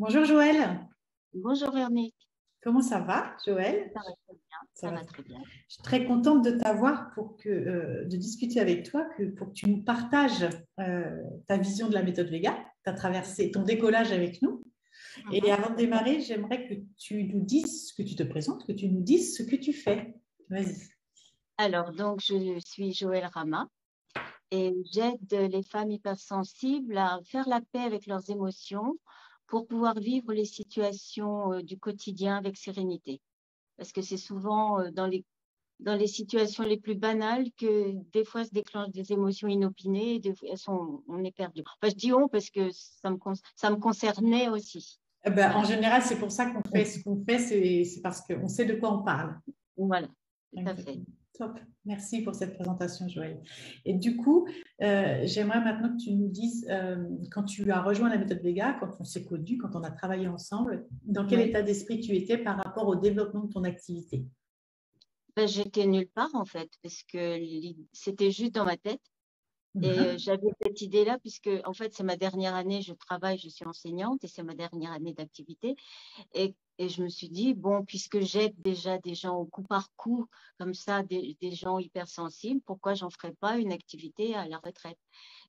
Bonjour Joël, Bonjour Véronique, comment ça va Joël? ça va très bien, Ça ça va va très très bien. bien. Je suis très contente de t'avoir de discuter avec toi, pour que tu nous partages ta vision de la méthode Vega, ta traversée, ton décollage avec nous. Et Mhm. avant de démarrer, j'aimerais que tu nous dises, que tu te présentes, que tu nous dises ce que tu fais. Vas-y. Alors, donc, je suis Joëlle Rama et j'aide les femmes hypersensibles à faire la paix avec leurs émotions pour pouvoir vivre les situations du quotidien avec sérénité. Parce que c'est souvent dans les situations les plus banales que des fois se déclenchent des émotions inopinées et on est perdu. Enfin, je dis on parce que ça me concernait aussi. En Voilà, général, c'est pour ça qu'on fait ce qu'on fait, c'est parce qu'on sait de quoi on parle. voilà, tout à fait. Exactement. Top. Merci pour cette présentation, Joël. Et du coup, j'aimerais maintenant que tu nous dises, quand tu as rejoint la méthode Vega, quand on s'est connus, quand on a travaillé ensemble, dans quel Oui. état d'esprit tu étais par rapport au développement de ton activité? Ben, j'étais nulle part en fait, parce que c'était juste dans ma tête. Et Mhm. j'avais cette idée-là, puisque en fait, c'est ma dernière année, je travaille, je suis enseignante et c'est ma dernière année d'activité. Et je me suis dit, bon, puisque j'aide déjà des gens au coup par coup, comme ça, des gens hypersensibles, pourquoi j'en ferais pas une activité à la retraite?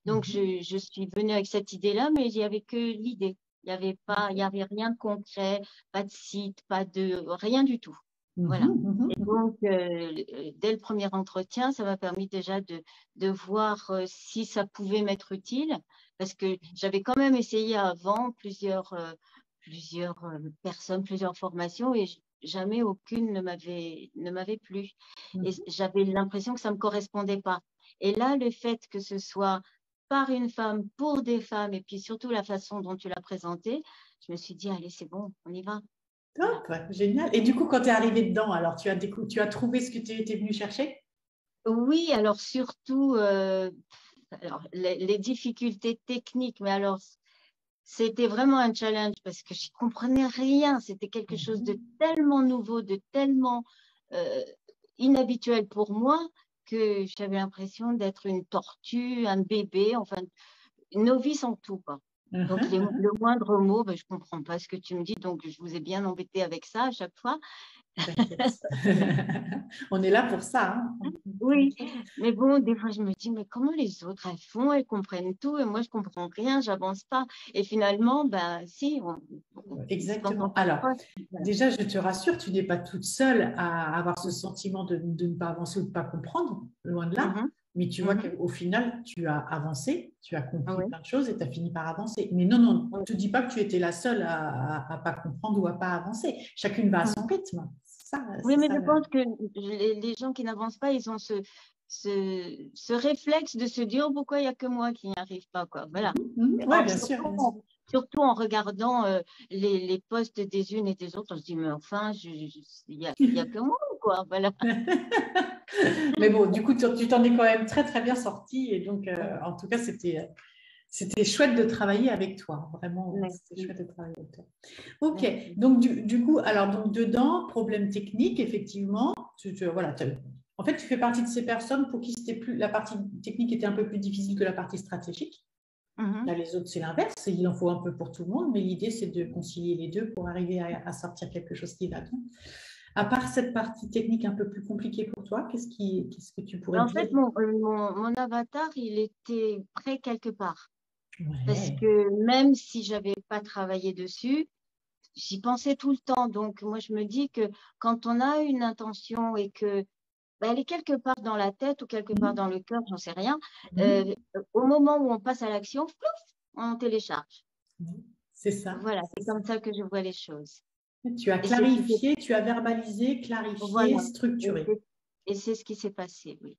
Donc, Mhm. je suis venue avec cette idée-là, mais il n'y avait que l'idée. Il y avait rien de concret, pas de site, pas de, rien du tout. Mhm. Voilà. Mhm. Et donc, dès le premier entretien, ça m'a permis déjà de voir si ça pouvait m'être utile, parce que j'avais quand même essayé avant plusieurs personnes, plusieurs formations, et jamais aucune ne m'avait plu. Et Mhm. j'avais l'impression que ça me correspondait pas. Et là, le fait que ce soit par une femme, pour des femmes, et puis surtout la façon dont tu l'as présenté, je me suis dit, allez, c'est bon, on y va. Voilà. Top, génial. Et du coup, quand tu es arrivé dedans, alors tu as trouvé ce que tu étais venu chercher? Oui, alors surtout, alors les difficultés techniques, mais alors c'était vraiment un challenge parce que je comprenais rien. C'était quelque chose de Mhm. tellement nouveau, de tellement euh, inhabituel pour moi que j'avais l'impression d'être une tortue, un bébé, enfin novice en tout, quoi. Donc, Mhm. le moindre mot, ben, je comprends pas ce que tu me dis, donc je vous ai bien embêté avec ça à chaque fois. T'inquiète. On est là pour ça, hein. Oui, T'inquiète. mais bon, des fois, je me dis, mais comment les autres, elles font, elles comprennent tout, et moi, je comprends rien, j'avance pas. Et finalement, ben, si, quand on Exactement. Alors, s'accroche, voilà. déjà, je te rassure, tu n'es pas toute seule à avoir ce sentiment de ne pas avancer ou de ne pas comprendre, loin de là. Mhm, Mais tu vois mhm, qu'au final, tu as avancé, tu as compris oui, plein de choses et tu as fini par avancer. Mais non, non, ne oui. te dis pas que tu étais la seule à ne pas comprendre ou à ne pas avancer. Chacune va à son Mhm. rythme. Oui, C'est mais ça. je pense que les gens qui n'avancent pas, ils ont ce réflexe de se dire, oh, pourquoi il n'y a que moi qui n'y arrive pas, quoi. Voilà. Oui, bien sûr, bien sûr. Surtout en regardant les posts des unes et des autres, on se dit, mais enfin, il y a que moi, quoi. Voilà. Mais bon, du coup, tu t'en es quand même très, très bien sorti. Et donc, en tout cas, c'était chouette de travailler avec toi. Vraiment, c'était Merci. chouette de travailler avec toi. Ok, Merci. donc du coup, alors donc dedans, problème technique, effectivement. Voilà, en fait, tu fais partie de ces personnes pour qui la partie technique était un peu plus difficile que la partie stratégique. Mhm. Là, les autres, c'est l'inverse. Il en faut un peu pour tout le monde, mais l'idée, c'est de concilier les deux pour arriver à sortir quelque chose qui va bien. À part cette partie technique un peu plus compliquée pour toi, qu'est-ce que tu pourrais En dire? fait, mon avatar, il était prêt quelque part. Parce Ouais. que même si j'avais pas travaillé dessus, j'y pensais tout le temps. Donc, moi, je me dis que quand on a une intention et que ben, elle est quelque part dans la tête ou quelque part Mhm. dans le cœur, j'en sais rien, Mhm. au moment où on passe à l'action, plouf, on télécharge. Mhm. C'est ça. Voilà, C'est c'est ça. comme ça que je vois les choses. Tu as Et c'est ce qui s'est, clarifié, tu as verbalisé, clarifié, voilà. Et structuré. c'est ce qui s'est passé, oui.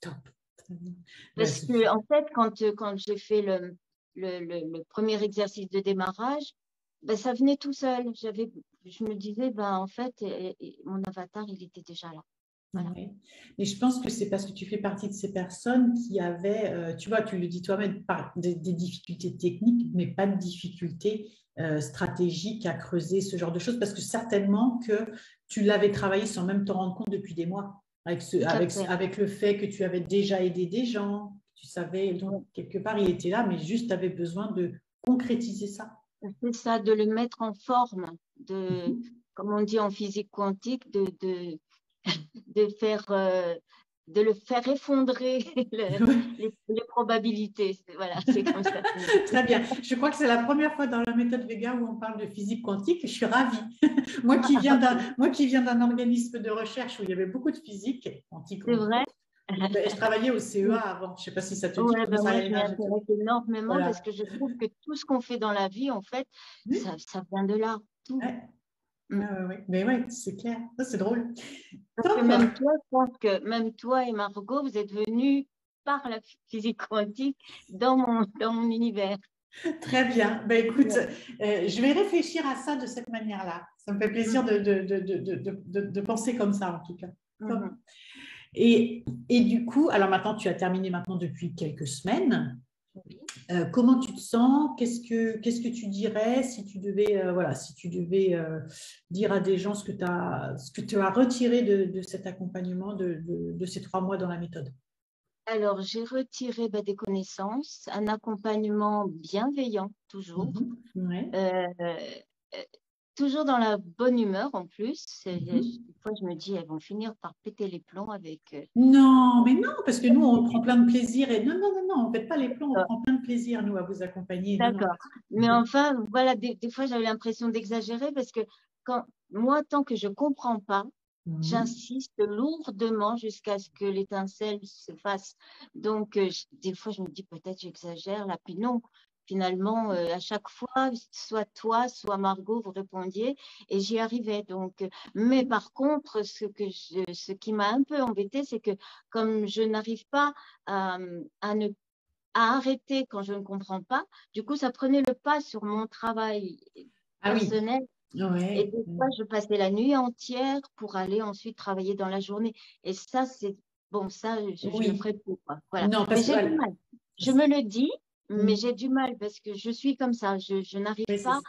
Top. Très bien. Bah, Parce c'est que, super. en fait, quand j'ai fait le premier exercice de démarrage, ben, ça venait tout seul. Je me disais, ben, en fait, mon avatar, il était déjà là. Voilà. Ouais. Et je pense que c'est parce que tu fais partie de ces personnes qui avaient, tu vois, tu le dis toi-même, des difficultés techniques, mais pas de difficultés stratégiques à creuser ce genre de choses, parce que certainement que tu l'avais travaillé sans même te rendre compte depuis des mois, Tout à fait. avec le fait que tu avais déjà aidé des gens, tu savais, donc Oui, quelque part il était là, mais juste tu avais besoin de concrétiser ça. c'est ça, de le mettre en forme, comme on dit en physique quantique, de faire, de le faire effondrer les probabilités. Voilà, c'est comme ça. Très bien. Je crois que c'est la première fois dans la méthode Vega où on parle de physique quantique. Je suis ravie. Moi qui viens d'un organisme de recherche où il y avait beaucoup de physique quantique, C'est entre vrai. autres. Je travaillais au CEA avant. Je ne sais pas si ça te dit. Ouais, ben moi, Commissariat je m'y énergétique. intéresse énormément Voilà. parce que je trouve que tout ce qu'on fait dans la vie, en fait, ça vient de là, tout. Ouais. Mais ouais, c'est clair. Ça, c'est drôle. Parce que même toi, je pense que même toi et Margot, vous êtes venus par la physique quantique dans mon univers. Très bien. Ben, écoute, je vais réfléchir à ça de cette manière-là. Ça me fait plaisir de penser comme ça, en tout cas. Et du coup, alors maintenant, tu as terminé maintenant depuis quelques semaines. Comment tu te sens? Qu'est-ce que tu dirais si tu devais, dire à des gens ce que tu as retiré de cet accompagnement de ces 3 mois dans la méthode? Alors, j'ai retiré des connaissances, un accompagnement bienveillant, toujours. Toujours dans la bonne humeur en plus. Des fois, je me dis, elles vont finir par péter les plombs avec. Non, mais non, parce que nous, on prend plein de plaisir. Et non, on ne pète pas les plombs, on prend plein de plaisir, nous, à vous accompagner. D'accord. Mais enfin, voilà, des fois, j'avais l'impression d'exagérer parce que moi, tant que je ne comprends pas, j'insiste lourdement jusqu'à ce que l'étincelle se fasse. Donc, des fois, je me dis peut-être j'exagère. Là, puis non. Finalement, à chaque fois, soit toi, soit Margot, vous répondiez et j'y arrivais. Donc, mais par contre, ce qui m'a un peu embêtée, c'est que comme je n'arrive pas à arrêter quand je ne comprends pas, du coup, ça prenait le pas sur mon travail personnel. Et des fois, je passais la nuit entière pour aller ensuite travailler dans la journée. Et ça, c'est bon, ça, je le ferai plus. Voilà. Non, mais j'ai du mal. Je me le dis, mais j'ai du mal parce que je suis comme ça. Je n'arrive pas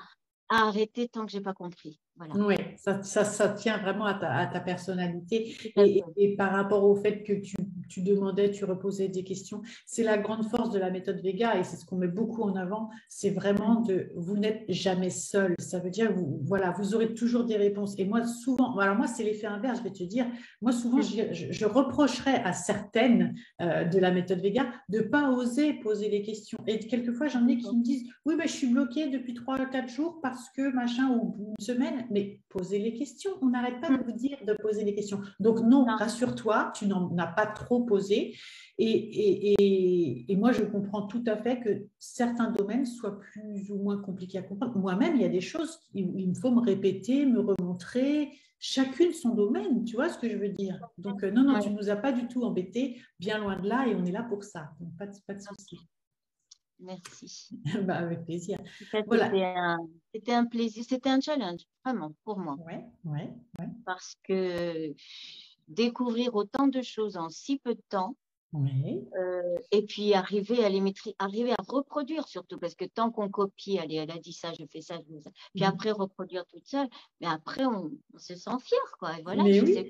à arrêter tant que je n'ai pas compris. Voilà. Oui, ça tient vraiment à ta personnalité. Et par rapport au fait que tu demandais, tu reposais des questions, c'est la grande force de la méthode Vega et c'est ce qu'on met beaucoup en avant, c'est vraiment vous n'êtes jamais seul. Ça veut dire, vous aurez toujours des réponses. Et moi, souvent, alors moi, c'est l'effet inverse, je vais te dire, moi, souvent, je reprocherais à certaines de la méthode Vega de ne pas oser poser les questions. Et quelquefois, j'en ai qui me disent, oui, je suis bloquée depuis 3 ou 4 jours parce que machin, ou une semaine, mais posez les questions. On n'arrête pas de vous dire de poser les questions. Donc non, rassure-toi, tu n'en as pas trop posé. Et moi, je comprends tout à fait que certains domaines soient plus ou moins compliqués à comprendre. Moi-même, il y a des choses il me faut me répéter, me remontrer, chacune son domaine, tu vois ce que je veux dire. Donc non, tu ne nous as pas du tout embêtés, bien loin de là, et on est là pour ça. Donc pas de souci. Merci. Avec plaisir. C'était un plaisir, c'était un challenge, vraiment, pour moi. Ouais. Parce que découvrir autant de choses en si peu de temps, et puis arriver à les maîtriser, arriver à reproduire surtout, parce que tant qu'on copie, allez, elle a dit ça, je fais ça, je fais ça, puis après reproduire toute seule, mais après on se sent fier, quoi. Et voilà, mais oui,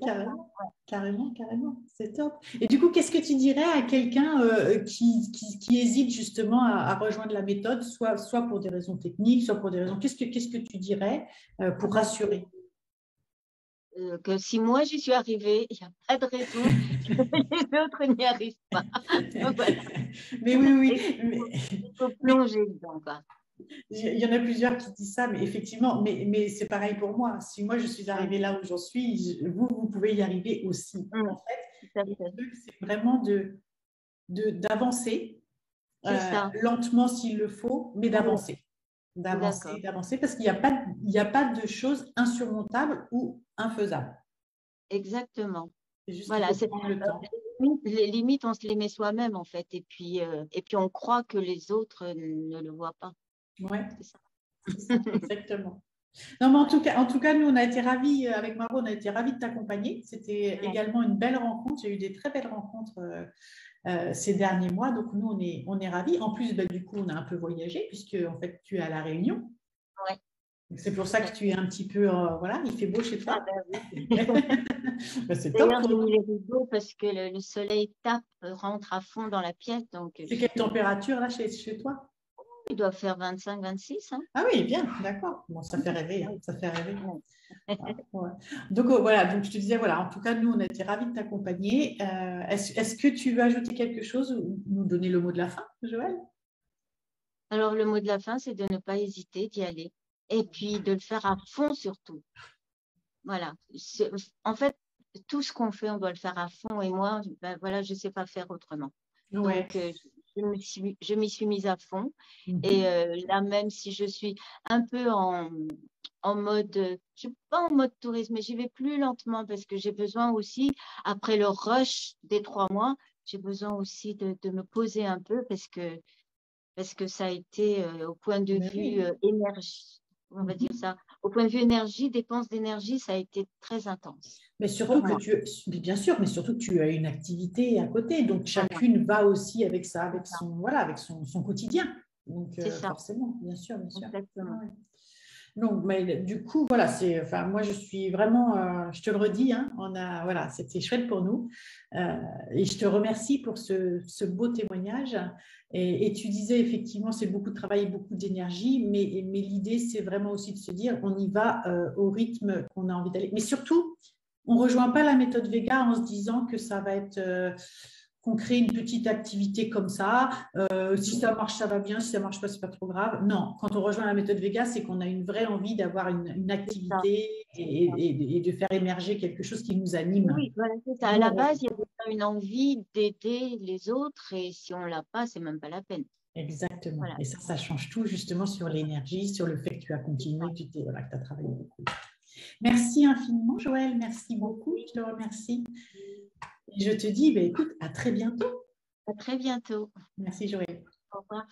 carrément, c'est top. Et du coup, qu'est-ce que tu dirais à quelqu'un qui hésite justement à rejoindre la méthode, soit pour des raisons techniques, soit pour des raisons… Qu'est-ce que tu dirais pour rassurer? Que si moi j'y suis arrivée, il n'y a pas de raison que les autres n'y arrivent pas. Voilà. Mais oui. Il faut plonger dedans, quoi. Il y en a plusieurs qui disent ça, mais effectivement, mais c'est pareil pour moi. Si moi je suis arrivée là où j'en suis, vous pouvez y arriver aussi. En fait, le truc, c'est vraiment d'avancer, lentement s'il le faut, mais d'avancer. D'avancer, parce qu'il n'y a pas de choses insurmontables ou infaisables. Exactement. Juste voilà, le temps. Les limites, on se les met soi-même, en fait, et puis on croit que les autres ne le voient pas. Oui, c'est ça, exactement. Non, mais en tout cas, nous, on a été ravis, avec Margot, on a été ravis de t'accompagner. C'était également une belle rencontre. J'ai eu des très belles rencontres ces derniers mois. Donc, nous, on est ravis. En plus, du coup, on a un peu voyagé puisque, en fait, tu es à La Réunion. Ouais. C'est pour ça que tu es un petit peu… voilà, il fait beau chez toi. Oui. C'est D'ailleurs, j'ai mis les rideaux parce que le soleil rentre à fond dans la pièce. C'est quelle température, là, chez toi? il doit faire 25, 26. Hein. Ah oui, bien, d'accord. Bon, ça fait rêver, hein, ça fait rêver. Ouais. Ah, ouais. Donc voilà, donc je te disais, voilà, en tout cas, nous, on a été ravis de t'accompagner. Est-ce que tu veux ajouter quelque chose ou nous donner le mot de la fin, Joël? Alors, le mot de la fin, c'est de ne pas hésiter d'y aller. Et puis, de le faire à fond surtout. Voilà. En fait, tout ce qu'on fait, on doit le faire à fond. Et moi, ben, voilà, je ne sais pas faire autrement. Ouais. Donc, je m'y suis mise à fond. Et Mhm. là, même si je suis un peu en mode, je suis pas en mode tourisme, mais j'y vais plus lentement parce que j'ai besoin aussi, après le rush des 3 mois, j'ai besoin aussi de me poser un peu parce que ça a été au point de Mais vue oui. énergie, on va dire Mhm. ça, au point de vue énergie, dépense d'énergie, ça a été très intense Mais pour surtout que moi. mais bien sûr, mais surtout que tu as une activité à côté. Donc, Voilà, chacune va aussi avec ça, c'est avec ça, son, voilà, avec son quotidien. Donc, c'est ça, forcément, bien sûr, bien sûr. exactement. Ouais. Donc, mais du coup, voilà, enfin, moi, je suis vraiment, je te le redis, hein, voilà, c'était chouette pour nous. Euh, et je te remercie pour ce beau témoignage. Et tu disais, effectivement, c'est beaucoup de travail et beaucoup d'énergie, mais l'idée, c'est vraiment aussi de se dire, on y va au rythme qu'on a envie d'aller. Mais surtout, on ne rejoint pas la méthode Vega en se disant que ça va être, qu'on crée une petite activité comme ça. Si ça marche, ça va bien. Si ça marche pas, c'est pas trop grave. Non, quand on rejoint la méthode Vega, c'est qu'on a une vraie envie d'avoir une C'est ça, activité c'est ça. et de faire émerger quelque chose qui nous anime. Oui, voilà, c'est ça. À Nous, la on base, il y a une envie d'aider les autres et si on l'a pas, c'est même pas la peine. exactement. Voilà, Et ça change tout justement sur l'énergie, sur le fait que tu as continué, voilà, que tu as travaillé beaucoup. Merci infiniment, Joël. Merci beaucoup. Je te remercie. Et je te dis, ben, écoute, à très bientôt. à très bientôt. Merci, Joël. Au revoir.